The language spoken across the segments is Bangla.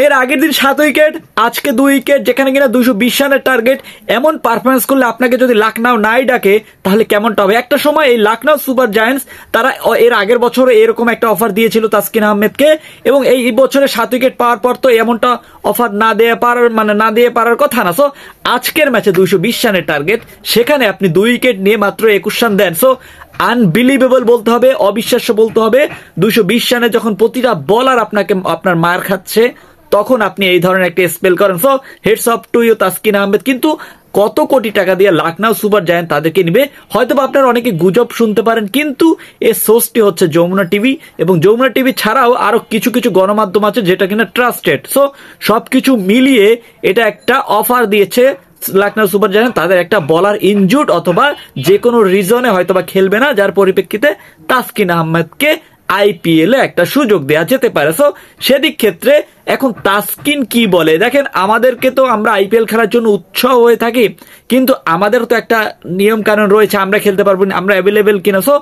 এর আগের দিন 7 উইকেট, আজকে 2 উইকেট, যেখানে কিনা 220 রানের টার্গেট। এমন পারফরমেন্স করলে আপনাকে যদি লখনউ নাই ডাকে তাহলে কেমনটা হবে? একটা সময় এই লখনউ সুপার জায়ান্টস তারা এর আগের বছরে এরকম একটা অফার দিয়েছিল তাসকিন আহমেদকে, এবং এই বছরে 7 উইকেট পাওয়ার পর তো এমনটা অফার না দিয়ে পারার কথা না। সো আজকের ম্যাচে 220 রানের টার্গেট, সেখানে আপনি 2 উইকেট নিয়ে মাত্র 21 রান দেন। সো আনবিলিভেবল বলতে হবে, অবিশ্বাস্য বলতে হবে। 220 রানে যখন প্রতিটা বলার আপনার মার খাচ্ছে, তখন আপনি এই ধরনের একটা স্পেল করেন। So hats off to you Taskin Ahmed. কিন্তু কত কোটি টাকা দিয়ে লখনউ সুপার জায়ান্ট তাদেরকে নিবে, হয়তো আপনারা অনেকে গুজব শুনতে পারেন, কিন্তু এই সোর্সটি হচ্ছে যমুনা টিভি, এবং যমুনা টিভি ছাড়াও আরো কিছু কিছু গণমাধ্যম আছে যেটা কিনা ট্রাস্টেড। সো সবকিছু মিলিয়ে এটা একটা অফার দিয়েছে লখনউ সুপার জায়ান্ট, তাদের একটা বলার ইনজুর্ড অথবা যে কোনো রিজনে হয়তোবা খেলবে না, যার পরিপ্রেক্ষিতে তাসকিন আহমেদকে আইপিএল এ একটা সুযোগ দেওয়া যেতে পারে। সো সেদিক ক্ষেত্রে এখন তাসকিন কি বলে দেখেন, আমাদেরকে তো আমরা আইপিএল খেলার জন্য উৎসাহ হয়ে থাকি, কিন্তু আমাদের তো একটা নিয়ম কানুন রয়েছে, আমরা খেলতে পারবো না, আমরা অ্যাভেলেবেল কিনা। সো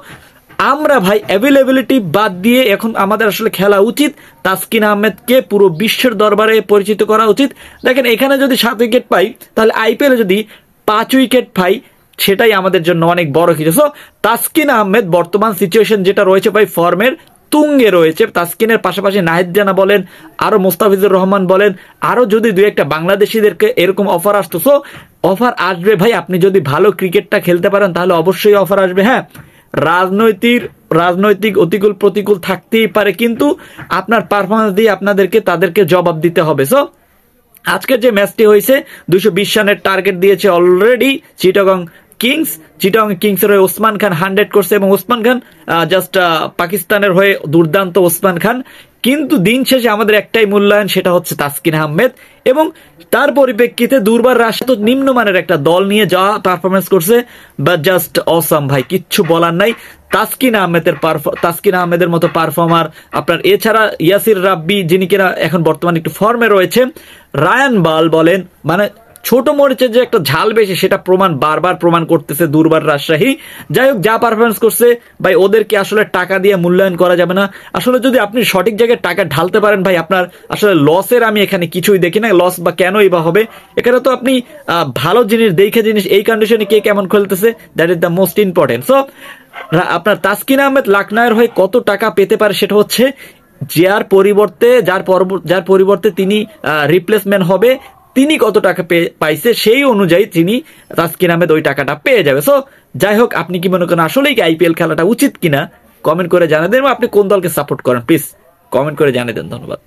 আমরা ভাই অ্যাভেলেবিলিটি বাদ দিয়ে এখন আমাদের আসলে খেলা উচিত, তাসকিন আহমেদকে পুরো বিশ্বের দরবারে পরিচিত করা উচিত। দেখেন এখানে যদি 7 উইকেট পাই, তাহলে আইপিএলে যদি 5 উইকেট পাই, সেটাই আমাদের জন্য অনেক বড় কিছু। সো তাসকিন আহমেদ বর্তমান সিচুয়েশন যেটা রয়েছে ভাই, ফর্মের তুঙ্গে রয়েছে। তাসকিনের পাশাপাশি নাহিদ রানা বলেন, আরো মুস্তাফিজুর রহমান বলেন, আরো যদি দুই একটা বাংলাদেশিদেরকে এরকম অফার আসতো। সো অফার আসবে ভাই, আপনি যদি ভালো ক্রিকেটটা খেলতে পারেন তাহলে অবশ্যই অফার আসবে। হ্যাঁ, রাজনৈতিক অতিকূল প্রতিকূল থাকতেই পারে, কিন্তু আপনার পারফরমেন্স দিয়ে তাদেরকে জবাব দিতে হবে। সো আজকের যে ম্যাচটি হয়েছে, 220 রানের টার্গেট দিয়েছে অলরেডি চিটাগং কিংসের হয়ে ওসমান খান 100 করছে, এবং ওসমান খান জাস্ট পাকিস্তানের হয়ে দুর্দান্ত ওসমান খান। কিন্তু দিন শেষে আমাদের একটাই মূল্যায়ন, সেটা হচ্ছে তাসকিন আহমেদ, এবং তার পরিপ্রেক্ষিতে দুর্বার রাশি তো নিম্নমানের একটা দল নিয়ে যা পারফরমেন্স করছে, বা জাস্ট অসাম ভাই, কিচ্ছু বলার নাই। তাসকিন আহমেদের মতো পারফর্মার আপনার, এছাড়া ইয়াসির রাব্বি যিনি কিনা এখন বর্তমানে একটু ফর্মে রয়েছে, রায়ান বাল বলেন, মানে ছোট মরিচের যে একটা ঝাল বেশি, সেটা বারবার প্রমাণ করতেছে দুর্বার রাজশাহী। যাই হোক, যা পারফরমেন্স করছে ভাই, ওদেরকে আসলে টাকা দিয়ে মূল্যায়ন করা যাবে না। আসলে যদি আপনি সঠিক জায়গায় টাকা ঢালতে পারেন ভাই, আপনার আসলে লসের আমি এখানে কিছুই দেখি না। লস বা কেনই বা হবে, এখানে তো আপনি ভালো জিনিস এই কন্ডিশনে কে কেমন খেলতেছে, that is the most important. So আপনার তাসকিন আহমেদ লখনউয়ের হয়ে কত টাকা পেতে পারে, সেটা হচ্ছে যার পরিবর্তে তিনি রিপ্লেসমেন্ট হবে, তিনি কত টাকা পাইছে, সেই অনুযায়ী তাসকিন আহমেদ ওই টাকাটা পেয়ে যাবে। সো যাই হোক, আপনি কি মনে করেন আসলেই কি আইপিএল খেলাটা উচিত কিনা, কমেন্ট করে জানিয়ে দেন। আপনি কোন দলকে সাপোর্ট করেন প্লিজ কমেন্ট করে জানিয়ে দেন। ধন্যবাদ।